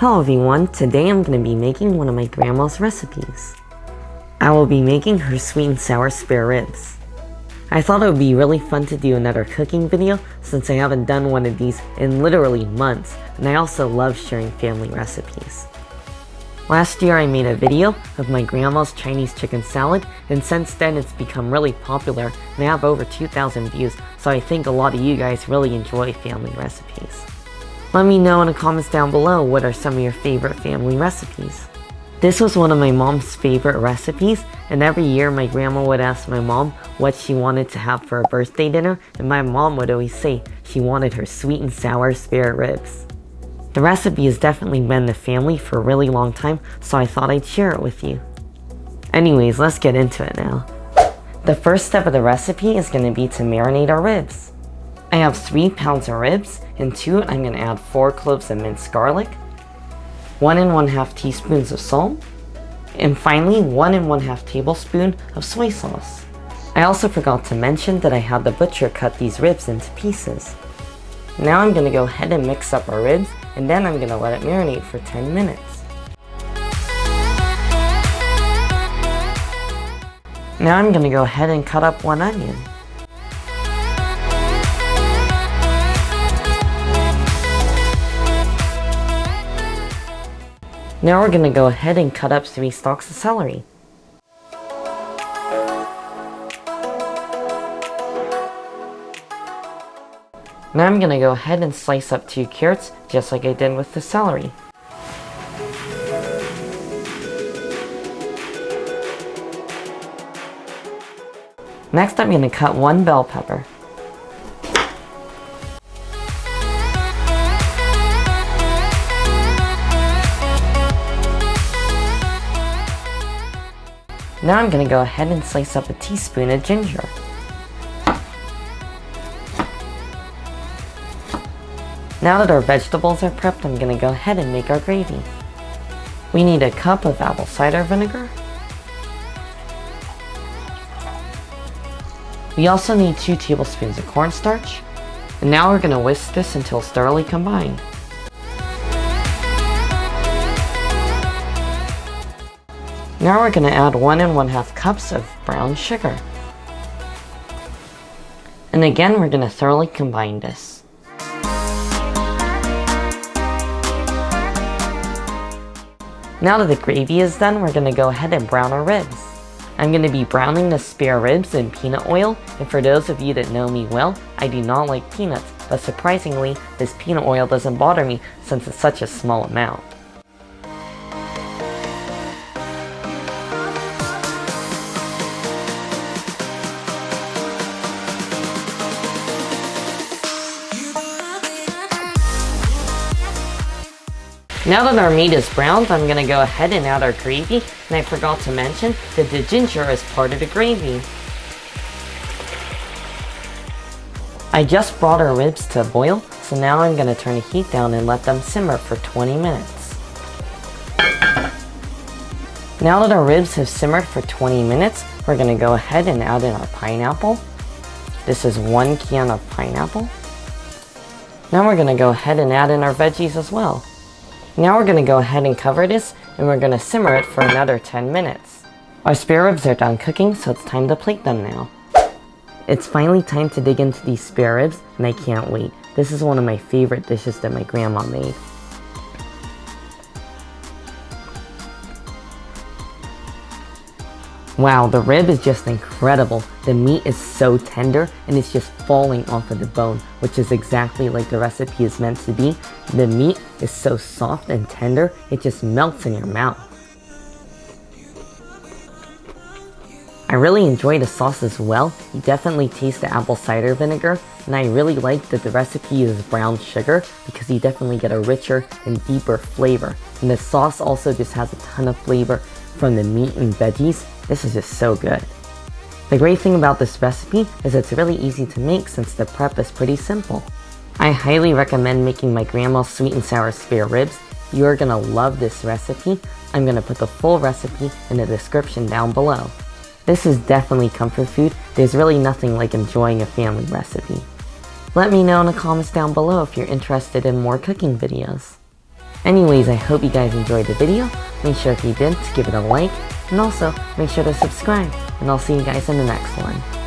Hello everyone, today I'm going to be making one of my grandma's recipes. I will be making her sweet and sour spare ribs. I thought it would be really fun to do another cooking video since I haven't done one of these in literally months, and I also love sharing family recipes. Last year I made a video of my grandma's Chinese chicken salad, and since then it's become really popular and I have over 2,000 views, so I think a lot of you guys really enjoy family recipes. Let me know in the comments down below what are some of your favorite family recipes. This was one of my mom's favorite recipes, and every year my grandma would ask my mom what she wanted to have for a birthday dinner, and my mom would always say she wanted her sweet and sour spare ribs. The recipe has definitely been in the family for a really long time, so I thought I'd share it with you. Anyways, let's get into it now. The first step of the recipe is going to be to marinate our ribs. I have 3 pounds of ribs, and to it I'm going to add 4 cloves of minced garlic, 1 1/2 teaspoons of salt, and finally 1 1/2 tablespoon of soy sauce. I also forgot to mention that I had the butcher cut these ribs into pieces. Now I'm going to go ahead and mix up our ribs, and then I'm going to let it marinate for 10 minutes. Now I'm going to go ahead and cut up 1 onion. Now we're going to go ahead and cut up 3 stalks of celery. Now I'm going to go ahead and slice up 2 carrots, just like I did with the celery. Next I'm going to cut 1 bell pepper. Now I'm going to go ahead and slice up a teaspoon of ginger. Now that our vegetables are prepped, I'm going to go ahead and make our gravy. We need a cup of apple cider vinegar. We also need 2 tablespoons of cornstarch. And now we're going to whisk this until it's thoroughly combined. Now we're going to add 1 1/2 cups of brown sugar. And again, we're going to thoroughly combine this. Now that the gravy is done, we're going to go ahead and brown our ribs. I'm going to be browning the spare ribs in peanut oil, and for those of you that know me well, I do not like peanuts, but surprisingly, this peanut oil doesn't bother me since it's such a small amount. Now that our meat is browned, I'm going to go ahead and add our gravy, and I forgot to mention that the ginger is part of the gravy. I just brought our ribs to a boil, so now I'm going to turn the heat down and let them simmer for 20 minutes. Now that our ribs have simmered for 20 minutes, we're going to go ahead and add in our pineapple. This is 1 can of pineapple. Now we're going to go ahead and add in our veggies as well. Now we're going to go ahead and cover this, and we're going to simmer it for another 10 minutes. Our spare ribs are done cooking, so it's time to plate them now. It's finally time to dig into these spare ribs, and I can't wait. This is one of my favorite dishes that my grandma made. Wow, the rib is just incredible. The meat is so tender and it's just falling off of the bone, which is exactly like the recipe is meant to be. The meat is so soft and tender, it just melts in your mouth. I really enjoy the sauce as well. You definitely taste the apple cider vinegar, and I really like that the recipe uses brown sugar because you definitely get a richer and deeper flavor. And the sauce also just has a ton of flavor from the meat and veggies. This is just so good. The great thing about this recipe is it's really easy to make since the prep is pretty simple. I highly recommend making my grandma's sweet and sour spare ribs. You're gonna love this recipe. I'm gonna put the full recipe in the description down below. This is definitely comfort food. There's really nothing like enjoying a family recipe. Let me know in the comments down below if you're interested in more cooking videos. Anyways, I hope you guys enjoyed the video. Make sure if you did to give it a like, and also make sure to subscribe, and I'll see you guys in the next one.